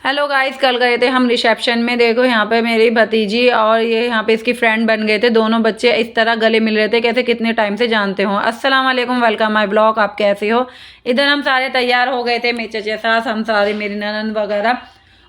Hello guys, कल गए थे हम रिसेप्शन में। देखो यहाँ पे मेरी भतीजी और ये यहाँ पे इसकी फ्रेंड बन गए थे। दोनों बच्चे इस तरह गले मिल रहे थे, कैसे कितने टाइम से जानते हो। अस्सलाम वालेकुम, वेलकम माय ब्लॉग। आप कैसे हो। इधर हम सारे तैयार हो गए थे, मेरे चचा सास, हम सारे, मेरी ननद वगैरह।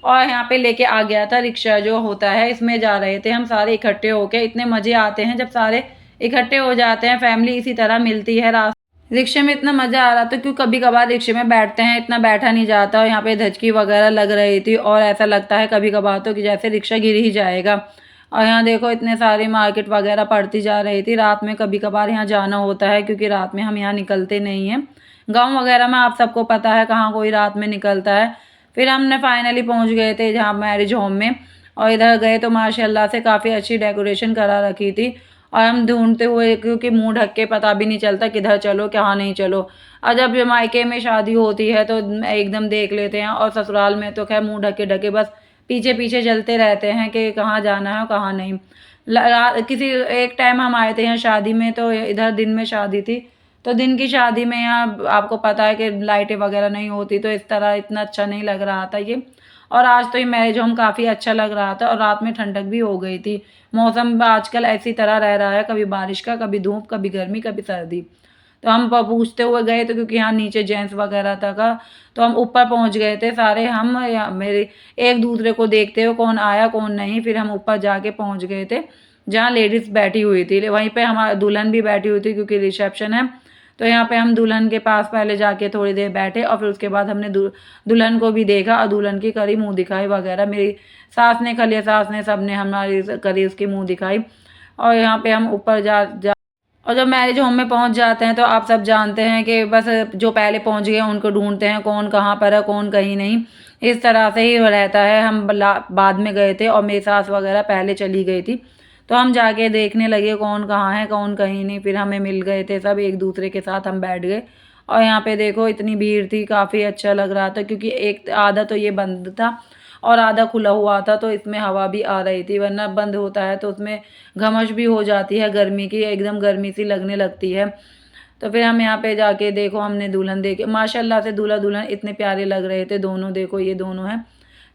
और यहाँ पे लेके आ गया था रिक्शा जो होता है, इसमें जा रहे थे हम सारे इकट्ठे होके। इतने मजे आते हैं जब सारे इकट्ठे हो जाते हैं, फैमिली इसी तरह मिलती है। रिक्शे में इतना मज़ा आ रहा था क्योंकि कभी कभार रिक्शे में बैठते हैं, इतना बैठा नहीं जाता। और यहाँ पे धचकी वगैरह लग रही थी और ऐसा लगता है कभी कभार तो कि जैसे रिक्शा गिर ही जाएगा। और यहाँ देखो इतने सारी मार्केट वगैरह पड़ती जा रही थी। रात में कभी कभार यहाँ जाना होता है क्योंकि रात में हम यहाँ निकलते नहीं हैं। गाँव वगैरह में आप सबको पता है कहाँ कोई रात में निकलता है। फिर हमने फाइनली पहुँच गए थे जहाँ मैरिज होम में। और इधर गए तो माशाल्लाह से काफ़ी अच्छी डेकोरेशन करा रखी थी। और हम ढूंढते हुए, क्योंकि मुंह ढक के पता भी नहीं चलता किधर चलो कहाँ नहीं चलो। और जब मायके में शादी होती है तो एकदम देख लेते हैं, और ससुराल में तो खैर मुंह ढके ढके बस पीछे पीछे चलते रहते हैं कि कहाँ जाना है और कहाँ नहीं। किसी एक टाइम हम आए थे यहाँ शादी में, तो इधर दिन में शादी थी। तो दिन की शादी में यहाँ आपको पता है कि लाइटें वगैरह नहीं होती, तो इस तरह इतना अच्छा नहीं लग रहा था ये। और आज तो ये मैरिज होम काफ़ी अच्छा लग रहा था और रात में ठंडक भी हो गई थी। मौसम आजकल ऐसी तरह रह रहा है, कभी बारिश का, कभी धूप, कभी गर्मी, कभी सर्दी। तो हम पूछते हुए गए तो, क्योंकि यहाँ नीचे जेंट्स वगैरह था का, तो हम ऊपर पहुँच गए थे सारे। हम मेरे एक दूसरे को देखते हुए कौन आया कौन नहीं, फिर हम ऊपर जाके पहुँच गए थे जहाँ लेडीज़ बैठी हुई थी। वहीं पे हमारा दुल्हन भी बैठी हुई थी क्योंकि रिसेप्शन है। तो यहाँ पे हम दुल्हन के पास पहले जाके थोड़ी देर बैठे और फिर उसके बाद हमने दुल्हन को भी देखा और दुल्हन की करी मुँह दिखाई वगैरह। मेरी सास ने, खलिया सास ने, सब ने हमारी करी उसकी मुँह दिखाई। और यहाँ पे हम ऊपर जा और जब मैरिज होम में पहुंच जाते हैं तो आप सब जानते हैं कि बस जो पहले पहुंच गए उनको ढूंढते हैं, कौन कहाँ पर है कौन कहीं नहीं। इस तरह से ही रहता है। हम बाद में गए थे और मेरी सास वगैरह पहले चली गई थी। तो हम जाके देखने लगे कौन कहाँ है कौन कहीं नहीं। फिर हमें मिल गए थे सब, एक दूसरे के साथ हम बैठ गए। और यहाँ पे देखो इतनी भीड़ थी, काफ़ी अच्छा लग रहा था क्योंकि एक आधा तो ये बंद था और आधा खुला हुआ था, तो इसमें हवा भी आ रही थी। वरना बंद होता है तो उसमें घमस भी हो जाती है, गर्मी की एकदम गर्मी सी लगने लगती है। तो फिर हम यहाँ पे जाके देखो हमने दुल्हन देखे, माशाल्लाह से दूल्हा दुल्हन इतने प्यारे लग रहे थे दोनों। देखो ये दोनों हैं।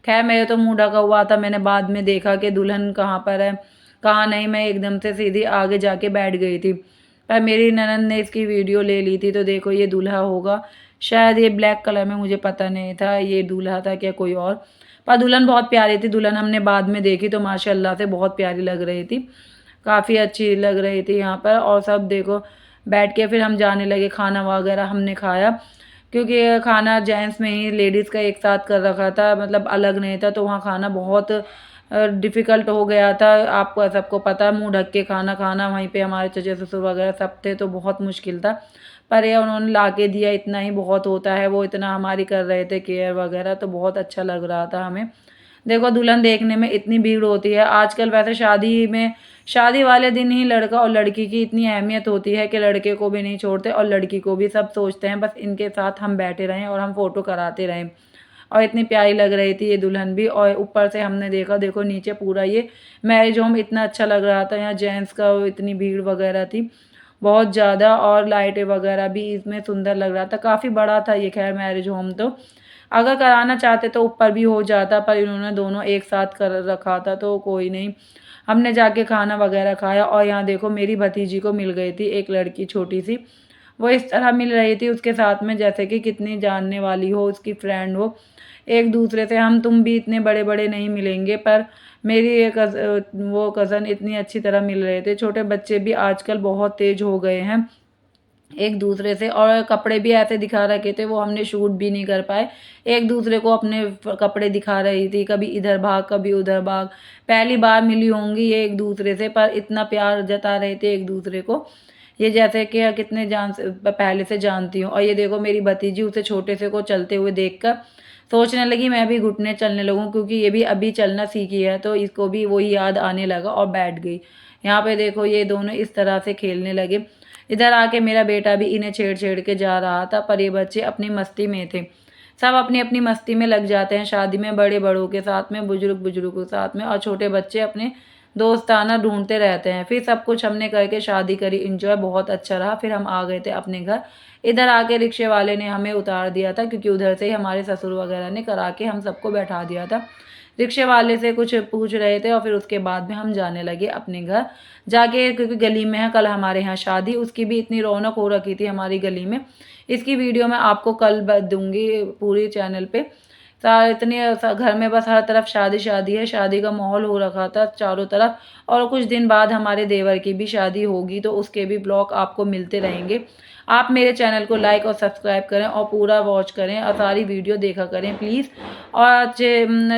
खैर मेरे तो मुँह ढका हुआ था, मैंने बाद में देखा कि दुल्हन कहाँ पर है कहाँ नहीं। मैं एकदम से सीधी आगे जाके बैठ गई थी, पर मेरी ननद ने इसकी वीडियो ले ली थी। तो देखो ये दूल्हा होगा, शायद ये ब्लैक कलर में, मुझे पता नहीं था ये दूल्हा था क्या कोई और। पर दुल्हन बहुत प्यारी थी। दुल्हन हमने बाद में देखी तो माशाल्लाह से बहुत प्यारी लग रही थी, काफ़ी अच्छी लग रही थी यहाँ पर। और सब देखो बैठ के फिर हम जाने लगे, खाना वगैरह हमने खाया क्योंकि खाना जेंट्स में ही लेडीज़ का एक साथ कर रखा था, मतलब अलग नहीं था। तो वहाँ खाना बहुत डिफ़िकल्ट हो गया था। आपको सबको पता है मुँह ढक के खाना खाना, वहीं पे हमारे चचे ससुर वगैरह सब थे तो बहुत मुश्किल था। पर ये उन्होंने ला के दिया, इतना ही बहुत होता है। वो इतना हमारी कर रहे थे केयर वगैरह, तो बहुत अच्छा लग रहा था हमें। देखो दुल्हन देखने में इतनी भीड़ होती है आजकल। वैसे शादी में, शादी वाले दिन ही लड़का और लड़की की इतनी अहमियत होती है कि लड़के को भी नहीं छोड़ते और लड़की को भी। सब सोचते हैं बस इनके साथ हम बैठे रहें और हम फ़ोटो कराते रहें। और इतनी प्यारी लग रही थी ये दुल्हन भी। और ऊपर से हमने देखा, देखो नीचे पूरा ये मैरिज होम इतना अच्छा लग रहा था। यहाँ जेंट्स का इतनी भीड़ वगैरह थी बहुत ज़्यादा, और लाइटें वगैरह भी इसमें सुंदर लग रहा था। काफ़ी बड़ा था ये खैर मैरिज होम। तो अगर कराना चाहते तो ऊपर भी हो जाता, पर इन्होंने दोनों एक साथ कर रखा था तो कोई नहीं। हमने जाके खाना वगैरह खाया। और यहाँ देखो मेरी भतीजी को मिल गई थी एक लड़की छोटी सी, वो इस तरह मिल रही थी उसके साथ में जैसे कि कितनी जानने वाली हो, उसकी फ्रेंड हो। एक दूसरे से हम तुम भी इतने बड़े बड़े नहीं मिलेंगे, पर मेरी एक वो कज़न इतनी अच्छी तरह मिल रहे थे। छोटे बच्चे भी आजकल बहुत तेज हो गए हैं एक दूसरे से, और कपड़े भी ऐसे दिखा रखे थे वो हमने शूट भी नहीं कर पाए। एक दूसरे को अपने कपड़े दिखा रही थी, कभी इधर भाग कभी उधर भाग। पहली बार मिली होंगी ये एक दूसरे से, पर इतना प्यार जता रहे थे एक दूसरे को, ये जैसे कि कितने पहले से जानती हूँ। और ये देखो मेरी भतीजी उसे छोटे से को चलते हुए देखकर सोचने लगी मैं भी घुटने चलने लगूँ, क्योंकि ये भी अभी चलना सीखी है तो इसको भी वही याद आने लगा और बैठ गई। यहाँ पे देखो ये दोनों इस तरह से खेलने लगे। इधर आके मेरा बेटा भी इन्हें छेड़ छेड़ के जा रहा था, पर ये बच्चे अपनी मस्ती में थे। सब अपनी अपनी मस्ती में लग जाते हैं शादी में, बड़े बड़ों के साथ में, बुजुर्ग बुजुर्गों के साथ में, और छोटे बच्चे अपने दोस्ताना ढूंढते रहते हैं। फिर सब कुछ हमने करके शादी करी, इंजॉय बहुत अच्छा रहा। फिर हम आ गए थे अपने घर। इधर आके रिक्शे वाले ने हमें उतार दिया था, क्योंकि उधर से ही हमारे ससुर वगैरह ने करा के हम सबको बैठा दिया था। रिक्शे वाले से कुछ पूछ रहे थे और फिर उसके बाद में हम जाने लगे अपने घर। जाके, क्योंकि गली में है कल हमारे यहाँ शादी, उसकी भी इतनी रौनक हो रखी थी हमारी गली में। इसकी वीडियो मैं आपको कल दूंगी पूरी चैनल पे। इतनी घर में बस हर तरफ शादी शादी है, शादी का माहौल हो रखा था चारों तरफ। और कुछ दिन बाद हमारे देवर की भी शादी होगी, तो उसके भी ब्लॉग आपको मिलते रहेंगे। आप मेरे चैनल को लाइक और सब्सक्राइब करें और पूरा वॉच करें और सारी वीडियो देखा करें प्लीज़। और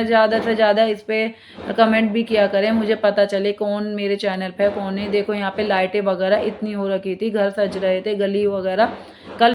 ज़्यादा से ज़्यादा इस पर कमेंट भी किया करें, मुझे पता चले कौन मेरे चैनल पे है कौन नहीं। देखो यहाँ पे लाइटें वगैरह इतनी हो रखी थी, घर सज रहे थे, गली वगैरह। कल